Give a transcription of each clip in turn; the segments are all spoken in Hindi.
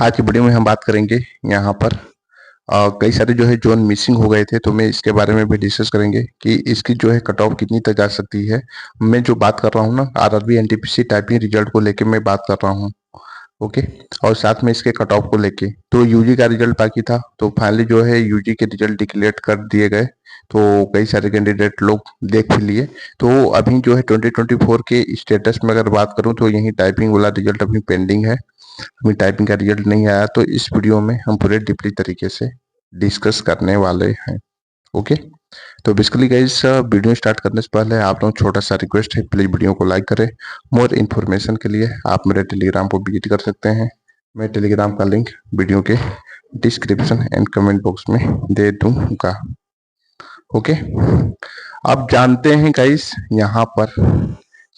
आज की वीडियो में हम बात करेंगे यहाँ पर कई सारे जो है जोन मिसिंग हो गए थे, तो मैं इसके बारे में भी डिस्कस करेंगे कि इसकी जो है कट ऑफ कितनी तक जा सकती है। मैं जो बात कर रहा हूँ ना, आरआरबी एनटीपीसी टाइपिंग रिजल्ट को लेके मैं बात कर रहा हूँ। ओके। और साथ में इसके कट ऑफ को लेके तो यूजी का रिजल्ट बाकी था, तो फाइनली जो है यूजी के रिजल्ट डिक्लेयर कर दिए गए। तो कई सारे कैंडिडेट लोग देख भी लिए। तो अभी जो है 2024 के स्टेटस में अगर बात करूं तो यही टाइपिंग वाला रिजल्ट अभी पेंडिंग है। अभी टाइपिंग का रिजल्ट नहीं आया, तो इस वीडियो में हम पूरे डीपली तरीके से डिस्कस करने वाले हैं। ओके। तो बेसिकली गाइस, वीडियो स्टार्ट करने से पहले आप लोग छोटा सा रिक्वेस्ट है, प्लीज वीडियो को लाइक करें। मोर इन्फॉर्मेशन के लिए आप मेरे टेलीग्राम को विजिट कर सकते हैं। मैं टेलीग्राम का लिंक वीडियो के डिस्क्रिप्शन एंड कमेंट बॉक्स में दे दूंगा। ओके। आप जानते हैं गाइस, यहाँ पर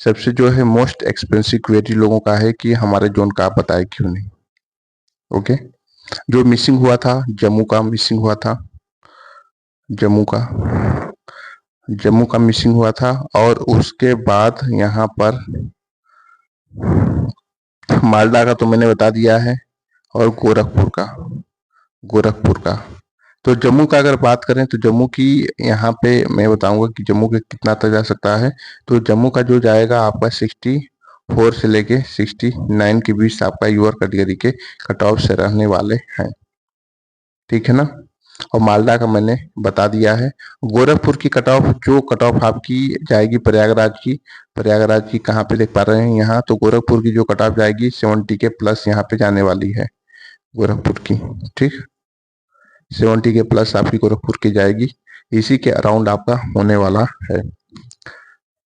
सबसे जो है मोस्ट एक्सपेंसिव क्वेरी लोगों का है कि हमारे जोन का आप बताए क्यों नहीं। ओके। जो मिसिंग हुआ था, जम्मू का मिसिंग हुआ था, जम्मू का मिसिंग हुआ था। और उसके बाद यहाँ पर मालदा का तो मैंने बता दिया है, और गोरखपुर का। तो जम्मू का अगर बात करें तो जम्मू की यहाँ पे मैं बताऊंगा कि जम्मू के कितना तक जा सकता है। तो जम्मू का जो जाएगा आपका 64 से लेके 69 के बीच आपका यूआर कैटेगरी के कट ऑफ से रहने वाले हैं। ठीक है ना। और मालदा का मैंने बता दिया है। गोरखपुर की कट ऑफ, जो कट ऑफ आपकी जाएगी प्रयागराज की कहाँ पे देख पा रहे हैं यहाँ, तो गोरखपुर की जो कट ऑफ जाएगी 70 के प्लस यहाँ पे जाने वाली है गोरखपुर की। ठीक, 70 के प्लस आपकी गोरखपुर की जाएगी। इसी के अराउंड आपका होने वाला है।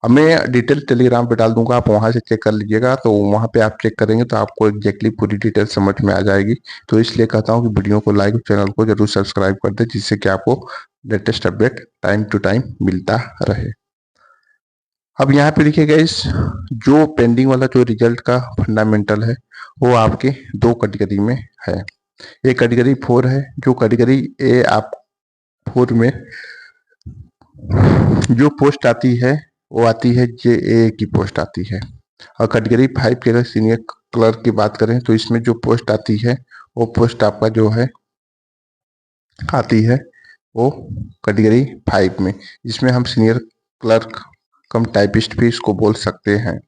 अब मैं डिटेल टेलीग्राम पे डाल दूंगा, आप वहां से चेक कर लीजिएगा। तो वहां पे आप चेक करेंगे तो आपको एग्जैक्टली पूरी डिटेल समझ में आ जाएगी। तो इसलिए कहता हूँ कि वीडियो को लाइक, चैनल को जरूर सब्सक्राइब कर दे, जिससे कि आपको latest update time to time मिलता रहे। अब यहाँ पे देखिएगा, इस जो पेंडिंग वाला जो रिजल्ट का फंडामेंटल है, वो आपके दो कैटेगरी में है। एक कैटेगरी 4 है। जो कैटेगरी ए आप 4 में जो पोस्ट आती है, वो आती है JA की पोस्ट आती है। और कैटेगरी 5 की अगर सीनियर क्लर्क की बात करें तो इसमें जो पोस्ट आती है, वो पोस्ट आपका जो है आती है वो कैटेगरी 5 में, जिसमें हम सीनियर क्लर्क कम टाइपिस्ट भी इसको बोल सकते हैं।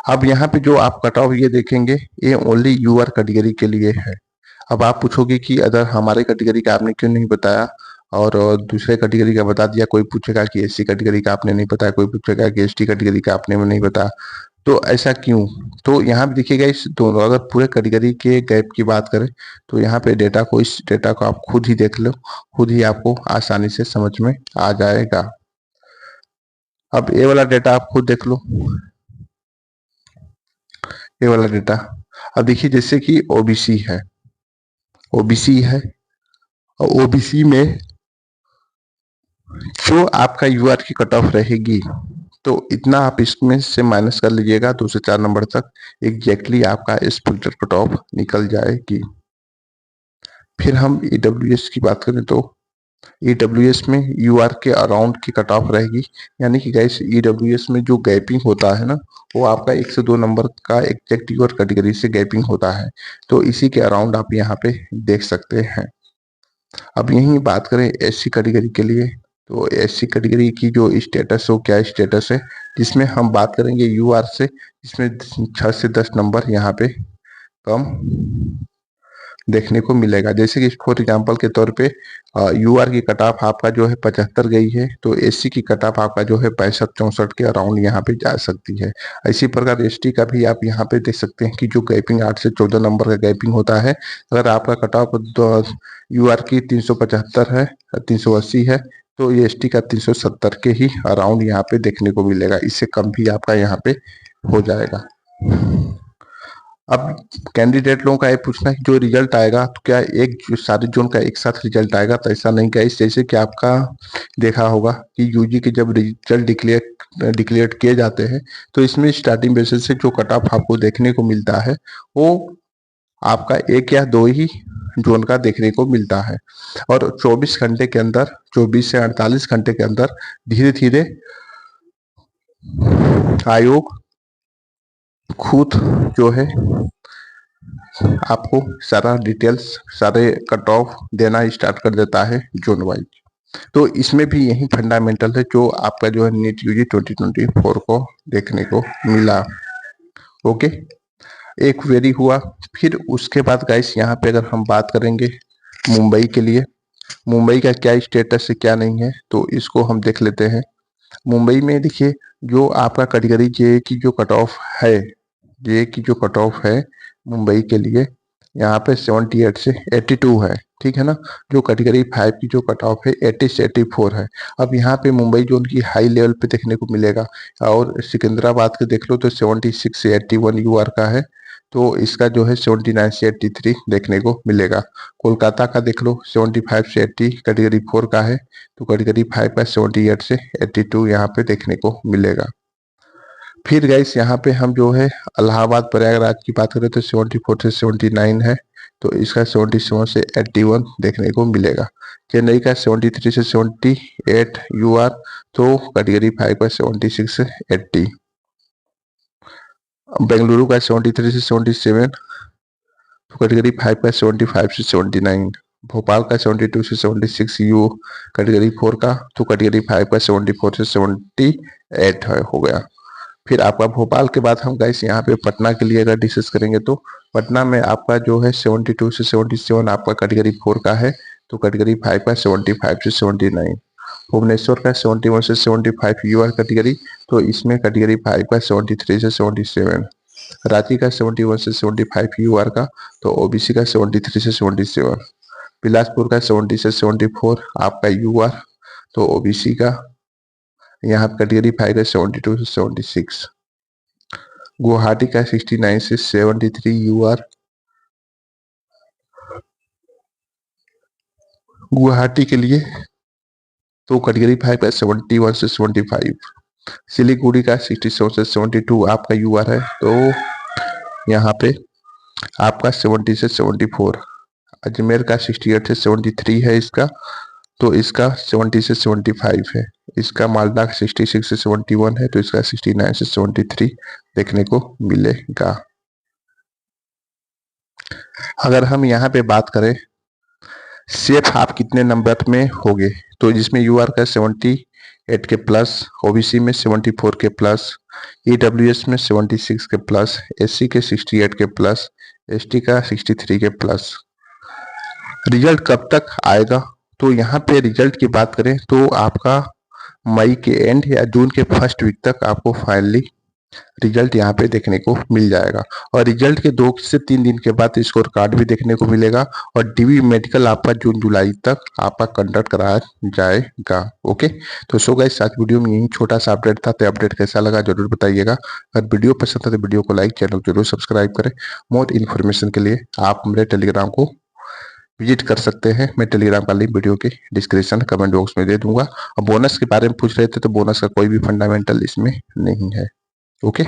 अब यहाँ पे जो आप कट ऑफ ये देखेंगे, ये ओनली यूआर कैटेगरी के लिए है। अब आप पूछोगे कि अगर हमारे कैटेगरी का आपने क्यों नहीं बताया और दूसरे कैटेगरी का बता दिया। कोई पूछेगा कि एससी कैटेगरी का आपने नहीं बताया, कोई पूछेगा कि एसटी कैटेगरी का आपने नहीं बताया, तो ऐसा क्यों। तो यहाँ पे देखिएगा, इस दोनों अगर पूरे कैटेगरी के गैप की बात करें तो यहाँ पे इस डेटा को आप खुद ही देख लो, खुद ही आपको आसानी से समझ में आ जाएगा। अब ये वाला डेटा आप खुद देख लो, ये वाला डेटा। अब देखिए, जैसे कि ओबीसी है और ओबीसी में जो आपका यूआर की कट ऑफ रहेगी, तो इतना आप इसमें से माइनस कर लीजिएगा 2 से 4 नंबर तक, एग्जैक्टली आपका इस फिल्टर कट ऑफ निकल जाएगी। फिर हम ईडब्ल्यूएस की बात करें तो ईडब्ल्यूएस में यूआर के अराउंड की कट ऑफ रहेगी। यानी कि गाइस, ईडब्ल्यूएस में जो गैपिंग होता है ना, वो आपका 1 से 2 नंबर का एग्जैक्ट यूआर कैटेगरी से गैपिंग होता है। तो इसी के अराउंड आप यहाँ पे देख सकते हैं। अब यही बात करें एससी कैटेगरी के लिए, तो एससी कैटेगरी की जो स्टेटस हो, क्या स्टेटस है, जिसमें हम बात करेंगे यूआर से, जिसमें 6 से 10 नंबर यहाँ पे कम देखने को मिलेगा। जैसे कि फॉर एग्जांपल के तौर पे यूआर की कट ऑफ आपका जो है 75 गई है, तो एससी की कट ऑफ आपका जो है 65-64 के अराउंड यहाँ पे जा सकती है। इसी प्रकार एसटी का भी आप यहाँ पे देख सकते हैं कि जो गैपिंग 8 से 14 नंबर का गैपिंग होता है। अगर आपका कट ऑफ यूआर की 375 है, 380 है, तो ये एसटी का 370 के ही अराउंड यहाँ पे देखने को मिलेगा। इससे कम भी आपका यहाँ पे हो जाएगा। अब कैंडिडेट लोगों का ये पूछना है कि जो रिजल्ट आएगा तो क्या एक सारे जोन का एक साथ रिजल्ट आएगा, तो ऐसा नहीं। क्या इस जैसे कि आपका देखा होगा कि यूजी के जब रिजल्ट डिक्लेयर किए जाते हैं, तो इसमें स्टार्टिंग बेसिस से जो कट ऑफ आपको देखने को मिलता है, वो आपका 1 या 2 ही जोन का देखने को मिलता है। और 24 घंटे के अंदर, 24 से 48 घंटे के अंदर धीरे धीरे आयोग खुद जो है आपको सारा डिटेल्स, सारे कट ऑफ देना स्टार्ट कर देता है जोन वाइज। तो इसमें भी यही फंडामेंटल है जो आपका जो है नीट यूजी 2024 को देखने को मिला। ओके, एक वेरी हुआ। फिर उसके बाद गाइस यहाँ पे अगर हम बात करेंगे मुंबई के लिए, मुंबई का क्या स्टेटस है क्या नहीं है, तो इसको हम देख लेते हैं। मुंबई में देखिए जो आपका कैटेगरी जे की जो कट ऑफ है, जे की जो कट ऑफ है मुंबई के लिए यहाँ पे 78 से 82 है, ठीक है ना। जो कैटेगरी 5 की जो कट ऑफ है 80 से 84 है। अब यहाँ पे मुंबई जो उनकी हाई लेवल पे देखने को मिलेगा। और सिकंदराबाद के देख लो तो 76 से 81 यूआर का है, तो इसका जो है 79 से 83 देखने को मिलेगा। कोलकाता का देख लो 75 से 80 कैटेगरी 4 का है, तो कैटेगरी 5 का 78 से 82 यहाँ पे देखने को मिलेगा। फिर गाइस यहाँ पे हम जो है इलाहाबाद प्रयागराज की बात करें तो 74 से 79 है, तो इसका 77 से 81 देखने को मिलेगा। चेन्नई का 73 से 78 यूआर, तो कैटेगरी 5 का 76 से 80। बेंगलुरु का 73 से 77, तो कैटेगरी 5 का 75 से 79। भोपाल का 72 से 76 यू कैटेगरी 4 का, तो कैटेगरी 5 का 74 से 78 हो गया। फिर आपका भोपाल के बाद हम गाइस यहाँ पे पटना के लिए अगर डिस्कस करेंगे तो पटना में आपका जो है 72 से 77 आपका कैटेगरी 4 का है, तो कैटेगरी 5 का 75 से 79। भुवनेश्वर का 71 से 75 यूआर कैटेगरी, तो इसमें कैटेगरी 5 का 73 से 77। रांची का 71 से 75 यूआर का, तो ओबीसी का 73 से 77। बिलासपुर का 70 से 74 आपका यूआर, तो ओबीसी का यहाँ कैटेगरी 5 का 72 से 76। गुवाहाटी का 69 से 73 यूआर, गुवाहाटी के लिए, तो कैटेगरी 5 का 71 से 75। सिलीगुड़ी का 67 से 72 आपका यूआर है, तो यहाँ पे आपका 70 से 74। अजमेर का 68 से 73 है इसका, तो इसका 70 से 75 है। इसका मालदा 66 से 71 है, तो इसका 69 से 73 देखने को मिलेगा। अगर हम यहाँ पे बात करें सेफ आप कितने नंबर में होगे, तो जिसमें यूआर का 78 के प्लस, ओबीसी में 74 के प्लस, ईडब्ल्यूएस में 76 के प्लस, एससी के 68 के प्लस, एसटी का 63 के प्लस। रिजल्ट कब तक आएगा, तो यहाँ पे रिजल्ट की बात करें तो आपका मई के एंड या जून के फर्स्ट वीक तक आपको फाइनली रिजल्ट यहाँ पे देखने को मिल जाएगा। और रिजल्ट के 2 से 3 दिन के बाद स्कोर कार्ड भी देखने को मिलेगा। और डीवी मेडिकल आपका जून जुलाई तक आपका कंडक्ट कराया जाएगा। ओके, तो सो गाइस आज वीडियो में यही छोटा सा अपडेट था, तो अपडेट कैसा लगा जरूर बताइएगा। अगर वीडियो पसंद था तो वीडियो को लाइक, चैनल जरूर सब्सक्राइब करें। मोर इन्फॉर्मेशन के लिए आप मेरे टेलीग्राम को विजिट कर सकते हैं। मैं टेलीग्राम का लिंक वीडियो के डिस्क्रिप्शन कमेंट बॉक्स में दे दूंगा। और बोनस के बारे में पूछ रहे थे, तो बोनस का कोई भी फंडामेंटल इसमें नहीं है। ओके।